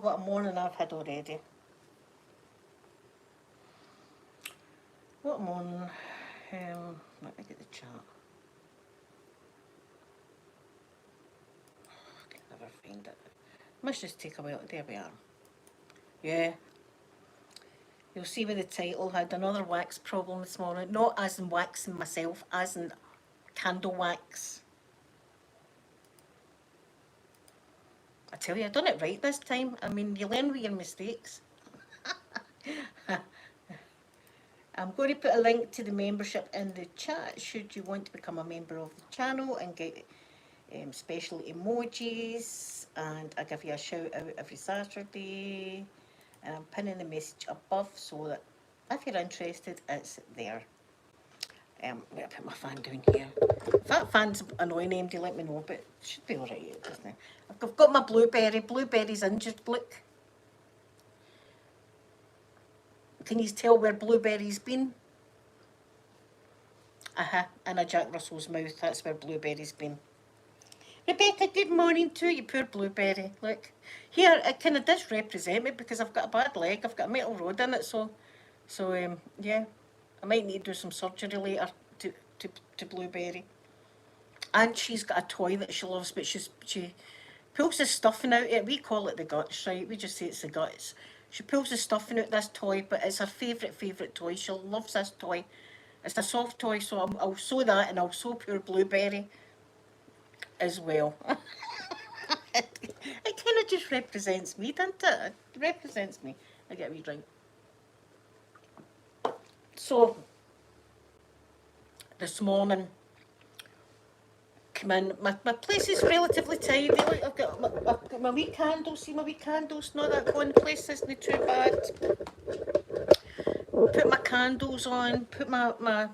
what a morning I've had already. What a morning. Let me get the chat. I can never find it. Must just take a while. There we are. Yeah. You'll see with the title, had another wax problem this morning. Not as in waxing myself, as in candle wax. I tell you, I done it right this time. I mean, you learn with your mistakes. I'm going to put a link to the membership in the chat should you want to become a member of the channel and get special emojis, and I give you a shout out every Saturday, and I'm pinning the message above so that if you're interested, it's there. I'm going to put my fan down here. If that fan's annoying MD, let me know, but it should be alright, doesn't it? I've got my blueberry. Blueberry's injured, look. Can you tell where blueberry's been? In a Jack Russell's mouth, that's where blueberry's been. Rebecca, good morning to you, poor blueberry. Look, here, it kind of does represent me because I've got a bad leg. I've got a metal rod in it, so yeah. I might need to do some surgery later to Blueberry. And she's got a toy that she loves, but she pulls the stuffing out. We call it the guts, right? We just say it's the guts. She pulls the stuffing out this toy, but it's her favourite toy. She loves this toy. It's a soft toy, so I'll sew that, and I'll sew poor Blueberry as well. It kind of just represents me, doesn't it? It represents me. I get a wee drink. So, this morning, come in. My place is relatively tidy. Like I've got my wee candles. See my wee candles? Not that going. The place isn't too bad. Put my candles on. Put my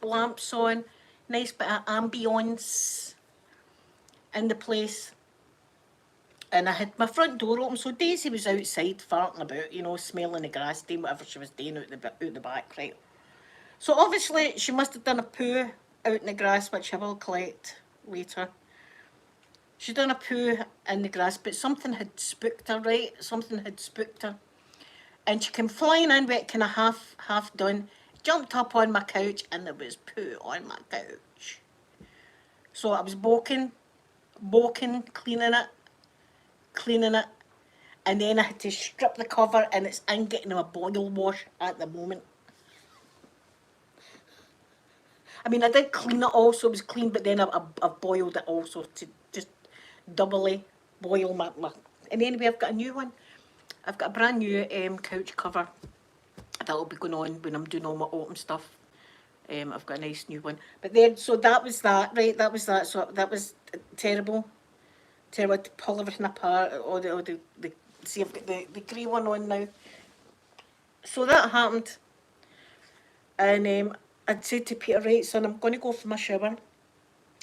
lamps on. Nice bit of ambience in the place. And I had my front door open, so Daisy was outside farting about, you know, smelling the grass, doing whatever she was doing out the back, right? So obviously she must have done a poo out in the grass, which I will collect later. She done a poo in the grass, but something had spooked her, right? Something had spooked her. And she came flying in with it kind of half done, jumped up on my couch, and there was poo on my couch. So I was boking, cleaning it, and then I had to strip the cover, and it's in getting a boil wash at the moment. I mean, I did clean it all, so it was clean, but then I boiled it also to just doubly boil my... And anyway, I've got a new one. I've got a brand new couch cover that'll be going on when I'm doing all my autumn stuff. I've got a nice new one. But then, so that was that, right? That was that. So that was terrible. Terrible to pull everything apart. See, I've got the grey one on now. So that happened. And I'd said to Peter, right, son, I'm going to go for my shower.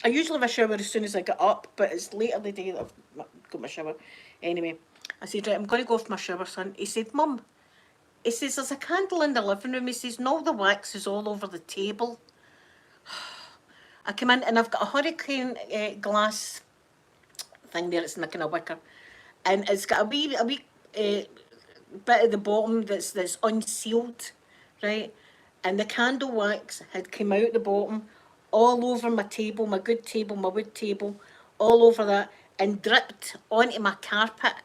I usually have a shower as soon as I get up, but it's later the day that I've got my shower. Anyway, I said, right, I'm going to go for my shower, son. He said, Mum, he says, there's a candle in the living room. He says, and all the wax is all over the table. I come in and I've got a hurricane glass thing there. It's in a kind of wicker. And it's got a wee bit at the bottom that's unsealed, right? And the candle wax had come out the bottom, all over my table, my good table, my wood table, all over that, and dripped onto my carpet.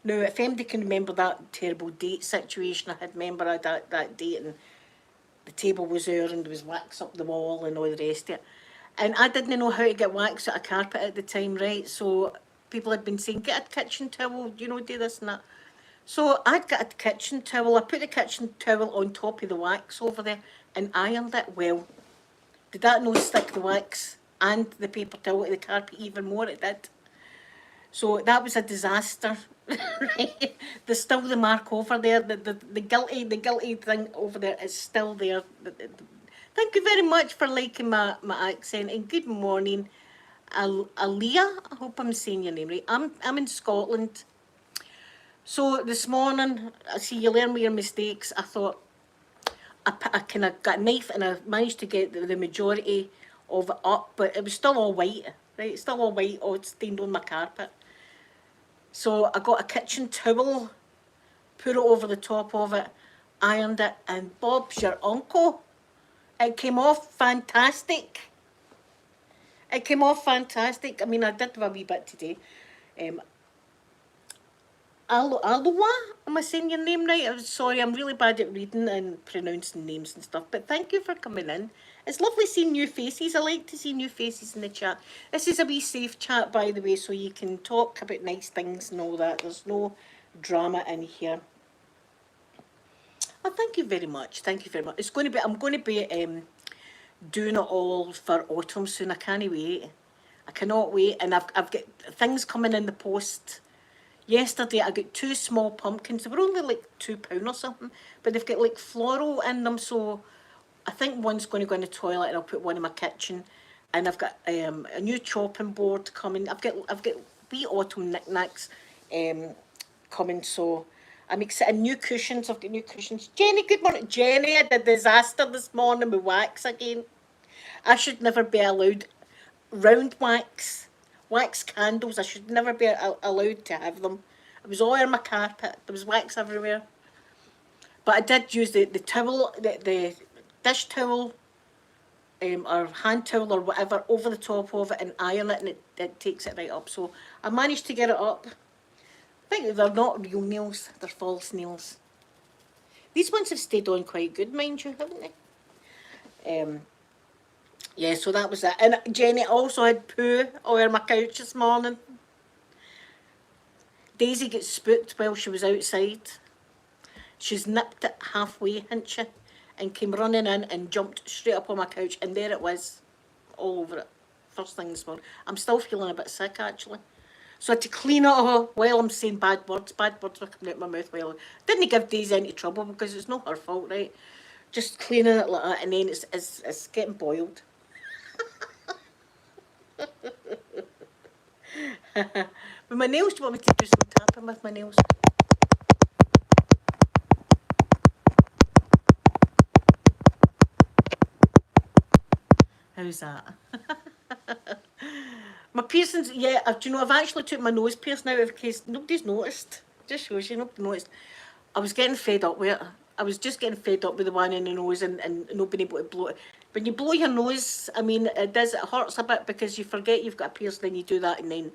Now, if anybody can remember that terrible date situation, I had remember that date, and the table was there, and there was wax up the wall and all the rest of it. And I didn't know how to get wax out of carpet at the time, right? So people had been saying, get a kitchen towel, you know, do this and that. So I'd got a kitchen towel. I put the kitchen towel on top of the wax over there and ironed it well. Did that not stick the wax and the paper towel to the carpet even more? It did. So that was a disaster. Right? There's still the mark over there. The guilty thing over there is still there. Thank you very much for liking my accent, and good morning, Aaliyah. I hope I'm saying your name right. I'm in Scotland. So this morning, I see you learn with your mistakes. I thought I kind of got a knife and I managed to get the majority of it up, but it was still all white, right? It's still all white, all stained on my carpet. So I got a kitchen towel, put it over the top of it, ironed it, and Bob's your uncle. It came off fantastic. It came off fantastic. I mean, I did have a wee bit today. Um, Aloha, am I saying your name right? I'm sorry, I'm really bad at reading and pronouncing names and stuff, but thank you for coming in. It's lovely seeing new faces. I like to see new faces in the chat. This is a wee safe chat, by the way, so you can talk about nice things and all that. There's no drama in here. Oh, thank you very much. Thank you very much. I'm going to be doing it all for autumn soon. I can't wait. I cannot wait, and I've got things coming in the post. Yesterday I got 2 small pumpkins. They were only like £2 or something, but they've got like floral in them. So I think one's going to go in the toilet, and I'll put one in my kitchen. And I've got a new chopping board coming. I've got wee autumn knickknacks coming. So I'm excited. New cushions. I've got new cushions. Jenny, good morning. Jenny had a disaster this morning with wax again. I should never be allowed round wax candles. I should never be allowed to have them. It was all over my carpet. There was wax everywhere. But I did use the towel, the dish towel, or hand towel or whatever over the top of it and iron it, and it takes it right up. So I managed to get it up. I think they're not real nails, they're false nails. These ones have stayed on quite good, mind you, haven't they? Yeah, so that was that. And Jenny also had poo all over my couch this morning. Daisy gets spooked while she was outside. She's nipped it halfway, hadn't she? And came running in and jumped straight up on my couch, and there it was, all over it. First thing this morning. I'm still feeling a bit sick, actually. So I had to clean it off while I'm saying bad words. Bad words were coming out my mouth while I didn't give Daisy any trouble because it's not her fault, right? Just cleaning it like that, and then it's getting boiled. With my nails, do you want me to do some tapping with my nails? How's that? My piercings, yeah, do you know, I've actually took my nose piercing out in case nobody's noticed. Just shows you, nobody noticed. I was getting fed up with it. I was just getting fed up with the one in the nose and not being able to blow it. When you blow your nose, I mean, it hurts a bit because you forget you've got a piercing and you do that and then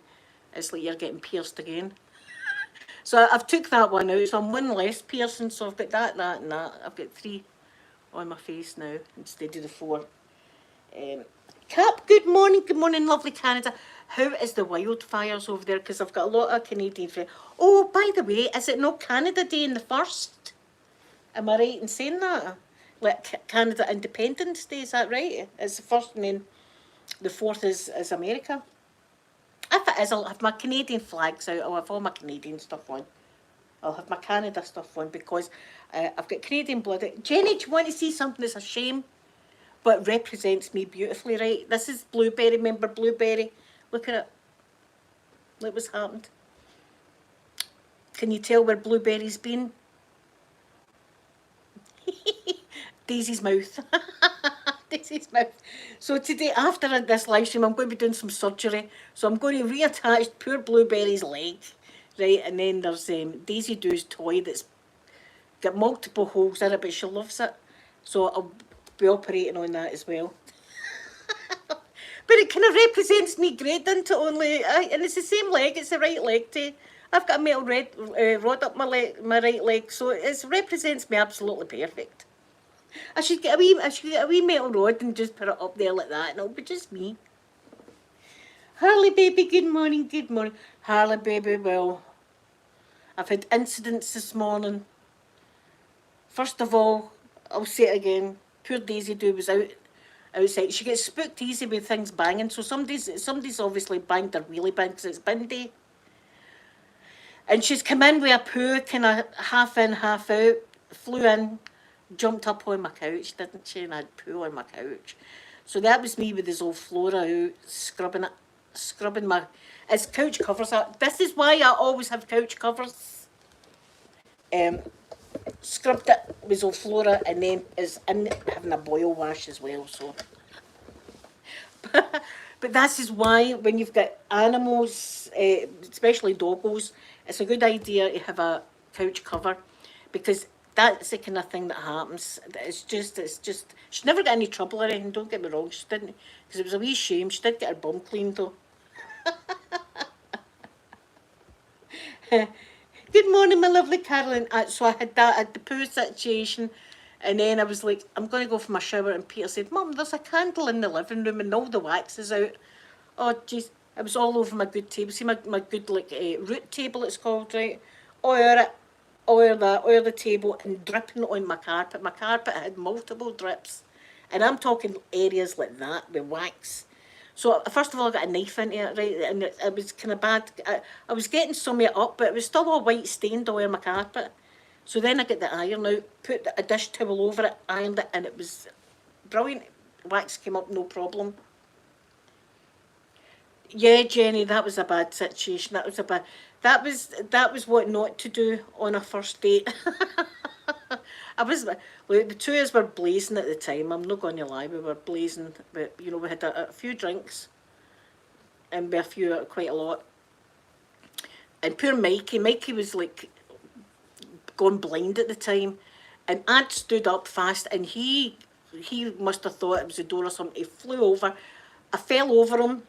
it's like you're getting pierced again. So I've took that one out, so I'm one less piercing, so I've got that, and that. I've got 3 on my face now instead of the 4. Cap, good morning, lovely Canada. How is the wildfires over there? Because I've got a lot of Canadian friends. Oh, by the way, is it not Canada Day in the 1st? Am I right in saying that? Like Canada Independence Day, is that right? It's the 1st and then the 4th is America. If it is, I'll have my Canadian flags out. I'll have all my Canadian stuff on. I'll have my Canada stuff on because I've got Canadian blood. Jenny, do you want to see something that's a shame but represents me beautifully, right? This is Blueberry. Remember Blueberry? Look at it. Look what's happened. Can you tell where Blueberry's been? Daisy's mouth. Daisy's mouth. So today, after this live stream, I'm going to be doing some surgery. So I'm going to reattach poor Blueberry's leg, right? And then there's Daisy Doo's toy that's got multiple holes in it, but she loves it. So I'll be operating on that as well. But it kind of represents me great, doesn't it? Only, and it's the same leg. It's the right leg too. I've got a metal rod up my right leg, so it represents me absolutely perfect. I should get a wee metal rod and just put it up there like that, and it'll be just me. Harley baby, good morning, good morning. Harley baby, well, I've had incidents this morning. First of all, I'll say it again. Poor Daisy Doo was outside. She gets spooked easy with things banging, so somebody's obviously banged her wheelie bin because it's bin day. And she's come in with a poo, kind of half in, half out, flew in, jumped up on my couch, didn't she? And I had poo on my couch. So that was me with this old Flora out, scrubbing my, it's couch covers. This is why I always have couch covers. Scrubbed it with old Flora and then is in having a boil wash as well, so. But this is why when you've got animals, especially doggos, it's a good idea to have a couch cover, because that's the kind of thing that happens. It's just, she never got any trouble or anything, don't get me wrong, she didn't, because it was a wee shame. She did get her bum cleaned though. Good morning, my lovely Carolyn. So I had that at the poo situation, and then I was like, I'm going to go for my shower, and Peter said, Mum, there's a candle in the living room and all the wax is out. Oh, jeez, it was all over my good table. See my good, like, root table, it's called, right? Oil it, oil the table, and dripping on my carpet. My carpet had multiple drips, and I'm talking areas like that with wax. So first of all, I got a knife into it, right, and it was kind of bad. I was getting some of it up, but it was still all white stained all over my carpet. So then I got the iron out, put a dish towel over it, ironed it, and it was brilliant. Wax came up, no problem. Yeah, Jenny, that was a bad situation. That was what not to do on a first date. I was Look, the two of us were blazing at the time. I'm not going to lie, we were blazing. But we had a few drinks, and quite a lot. And poor Mikey was like gone blind at the time, and I'd stood up fast, and he must have thought it was a door or something. He flew over. I fell over him,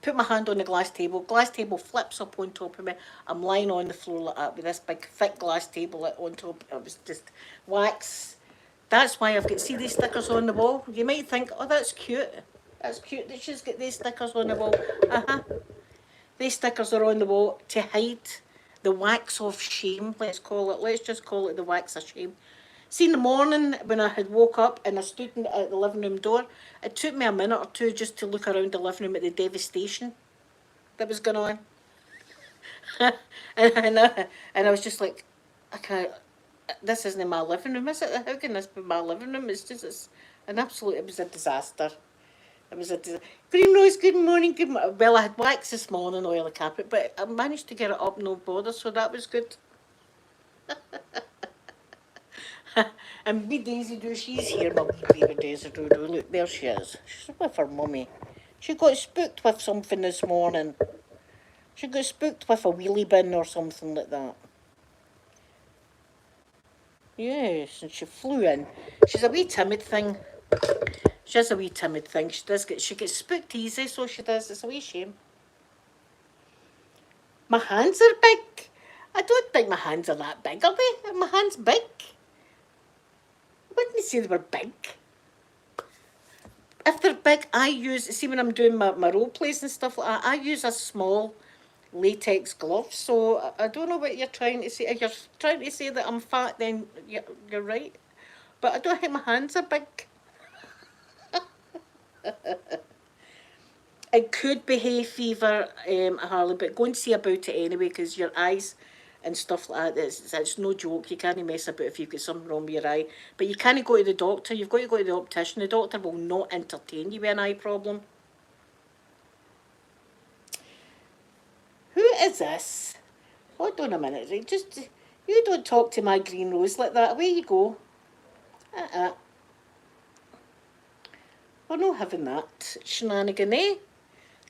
put my hand on the glass table flips up on top of me. I'm lying on the floor like that with this big thick glass table on top. It was just wax. That's why I've got, see these stickers on the wall? You might think, oh, that's cute. That's cute that she's got these stickers on the wall. These stickers are on the wall to hide the wax of shame, let's call it. Let's just call it the wax of shame. See, in the morning when I had woke up and I stood at the living room door, it took me a minute or two just to look around the living room at the devastation that was going on. and I was just like, I can't, this isn't my living room, is it? How can this be my living room? It's an absolute, it was a disaster. It was a Green Rose, good morning, good morning. Well, I had wax this morning, oil the carpet, but I managed to get it up, no bother, so that was good. And wee Daisy Doo, she's here, my wee baby Daisy Doo. Look, there she is. She's with her mummy. She got spooked with something this morning. She got spooked with a wheelie bin or something like that. Yes, and she flew in. She's a wee timid thing. She's a wee timid thing. She gets spooked easy, so she does. It's a wee shame. My hands are big. I don't think my hands are that big, are they? Are my hands big? I wouldn't say they were big. If they're big, see when I'm doing my role plays and stuff like that, I use a small latex glove. So I don't know what you're trying to say. If you're trying to say that I'm fat, then you're right. But I don't think my hands are big. It could be hay fever, Harley, but go and see about it anyway, because your eyes and stuff like that, it's no joke. You can't mess about if you've got something wrong with your eye. But you can't go to the doctor. You've got to go to the optician. The doctor will not entertain you with an eye problem. Who is this? Hold on a minute. Right? Just, you don't talk to my Green Rose like that. Away you go. We're not having that shenanigan, eh?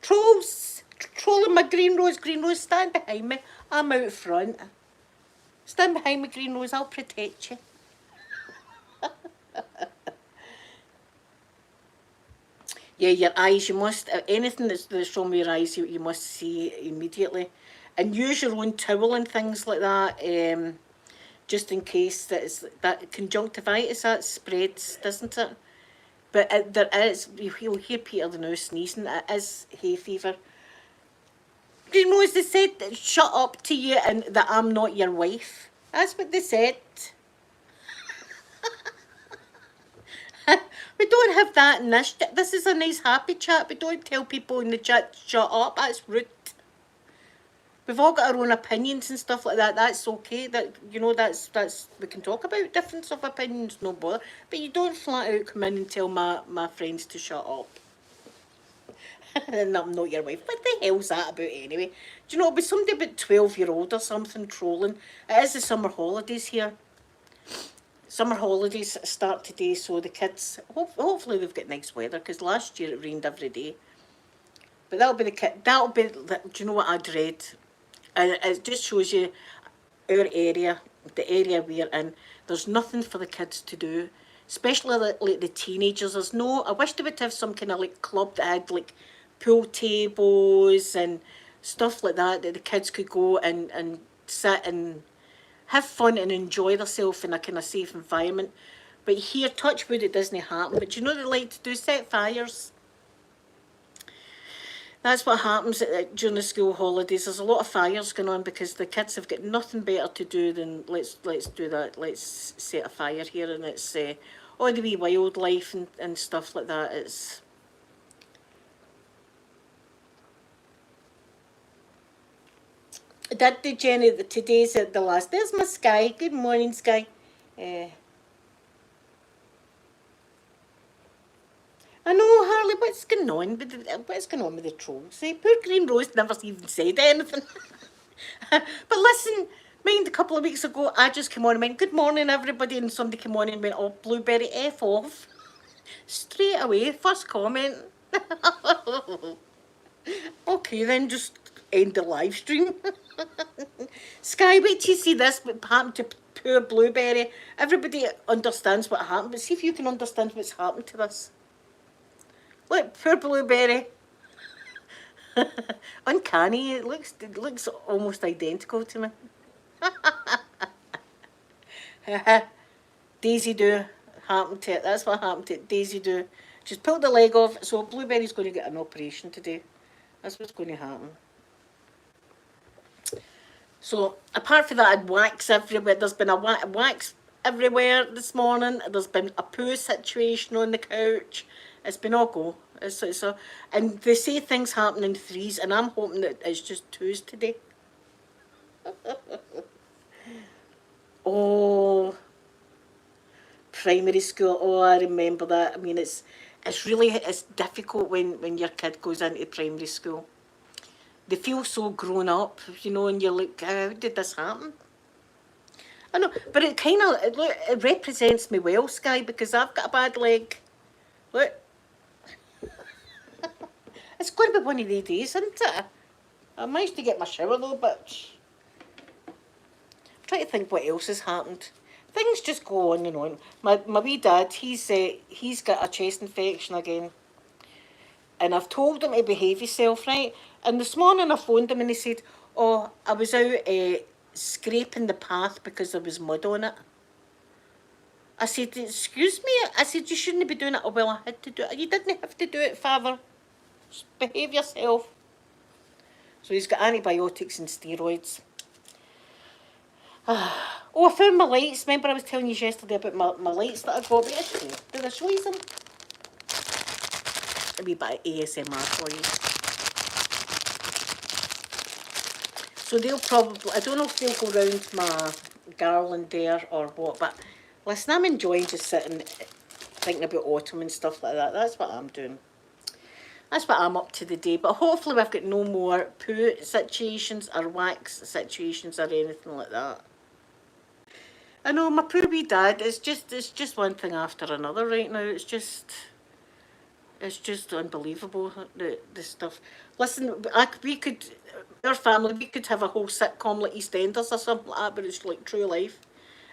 Trolls! Trolling my Green Rose. Green Rose, stand behind me. I'm out front. Stand behind me, Green Rose. I'll protect you. Yeah, your eyes, you must, anything that's wrong with your eyes, you must see immediately. And use your own towel and things like that, just in case that conjunctivitis, that spreads, doesn't it? But there is, you'll hear Peter the now sneezing, it is hay fever. You know, as they said, shut up to you and that I'm not your wife. That's what they said. We don't have that in this. This is a nice happy chat. We don't tell people in the chat, shut up. That's rude. We've all got our own opinions and stuff like that. That's okay. That's we can talk about difference of opinions, no bother. But you don't flat out come in and tell my friends to shut up. And I'm not your wife. What the hell's that about anyway? Do you know, it was somebody about 12-year-old or something trolling. It is the summer holidays here. summer holidays start today, so the kids, hopefully they've got nice weather, because last year it rained every day. But do you know what I dread? And it just shows you our area, the area we're in, there's nothing for the kids to do, especially like the teenagers. There's no, I wish they would have some kind of like club that had like pool tables and stuff like that, that the kids could go and sit and have fun and enjoy themselves in a kind of safe environment. But here, touch wood, it doesn't happen. But you know they like to do? Set fires. That's what happens during the school holidays. There's a lot of fires going on because the kids have got nothing better to do than let's do that. Let's set a fire here, and it's all the wee wildlife and stuff like that. It's Did Jenny? Today's the last. There's my Sky. Good morning, Sky. I know, Harley, what's going on with the trolls? Poor Green Rose never even said anything. But listen, mind a couple of weeks ago, I just came on and went, good morning, everybody, and somebody came on and went, oh, Blueberry, F off. Straight away, first comment. Okay, then just end the live stream. Sky, wait till you see this, what happened to poor Blueberry. Everybody understands what happened, but see if you can understand what's happened to this. Look, poor Blueberry. Uncanny. It looks almost identical to me. Daisy Do happened to it. That's what happened to it. Daisy Do. She's pulled the leg off, so Blueberry's going to get an operation today. That's what's going to happen. So, apart from that, I had wax everywhere. There's been a wax everywhere this morning. There's been a poo situation on the couch. It's been all go. And they say things happen in threes, and I'm hoping that it's just twos today. Oh, primary school. Oh, I remember that. I mean, it's difficult when your kid goes into primary school. They feel so grown up, and you're like, how did this happen? I know, but it represents me well, Sky, because I've got a bad leg. Look. It's going to be one of these days, isn't it? I managed to get my shower though, but I'm trying to think what else has happened. Things just go on and on. My wee dad, he's got a chest infection again, and I've told him to behave himself, right? And this morning I phoned him and he said, "Oh, I was out scraping the path because there was mud on it." I said, "Excuse me?" I said, "You shouldn't be doing it." "Oh, well, I had to do it." "You didn't have to do it, Father. Just behave yourself." So he's got antibiotics and steroids. Oh, I found my lights. Remember I was telling you yesterday about my lights that I got? Did I show you them? A wee bit of ASMR for you. So they'll probably, I don't know if they'll go round my garland there or what, but listen, I'm enjoying just sitting, thinking about autumn and stuff like that. That's what I'm doing. That's what I'm up to today. But hopefully we've got no more poo situations or wax situations or anything like that. I know, my poor wee dad, it's just one thing after another right now. It's just unbelievable, the stuff. Listen, our family, we could have a whole sitcom like EastEnders or something like that, but it's like true life.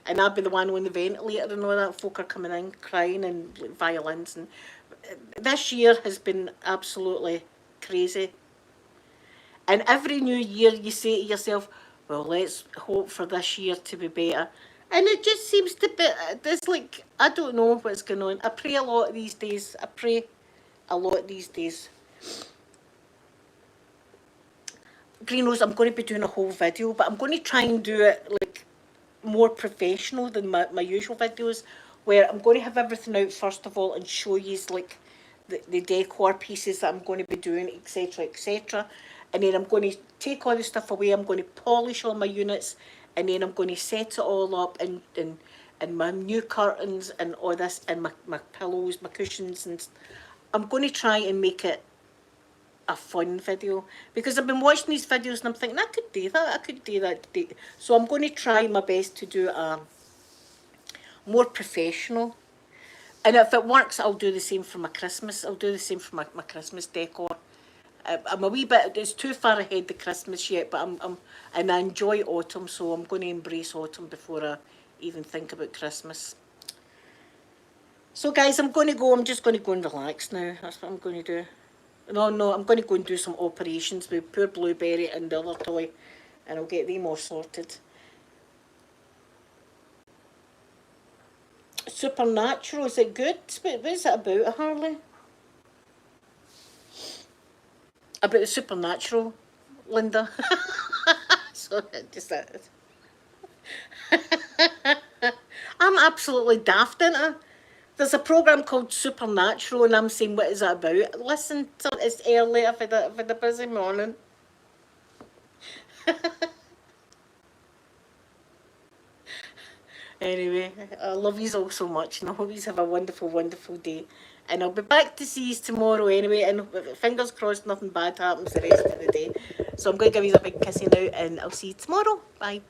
And I'd be the one on the ventilator and all that. Folk are coming in crying and like, violins. And this year has been absolutely crazy. And every new year you say to yourself, well, let's hope for this year to be better. And it just seems to be, it's like, I don't know what's going on. I pray a lot these days. Green Rose, I'm going to be doing a whole video, but I'm going to try and do it like more professional than my usual videos, where I'm going to have everything out first of all and show you like the decor pieces that I'm going to be doing, etc, etc. And then I'm going to take all the stuff away, I'm going to polish all my units, and then I'm going to set it all up and my new curtains and all this, and my pillows, my cushions, and I'm going to try and make it a fun video, because I've been watching these videos and I'm thinking I could do that today. So I'm going to try my best to do more professional. And if it works, I'll do the same for my Christmas. I'll do the same for my Christmas decor. I'm a wee bit, it's too far ahead the Christmas yet, but and I enjoy autumn, so I'm going to embrace autumn before I even think about Christmas. So guys, I'm going to go, I'm just going to go and relax now. That's what I'm going to do. No, I'm going to go and do some operations with poor Blueberry and the other toy, and I'll get them all sorted. Supernatural, is it good? What is it about, Harley? About the supernatural, Linda. So just that. I'm absolutely daft, ain't I? There's a programme called Supernatural, and I'm saying, what is it about? Listen, it's early for the busy morning. Anyway, I love you all so much, and I hope you have a wonderful, wonderful day. And I'll be back to see you tomorrow anyway, and fingers crossed nothing bad happens the rest of the day. So I'm going to give you a big kissy now, and I'll see you tomorrow. Bye.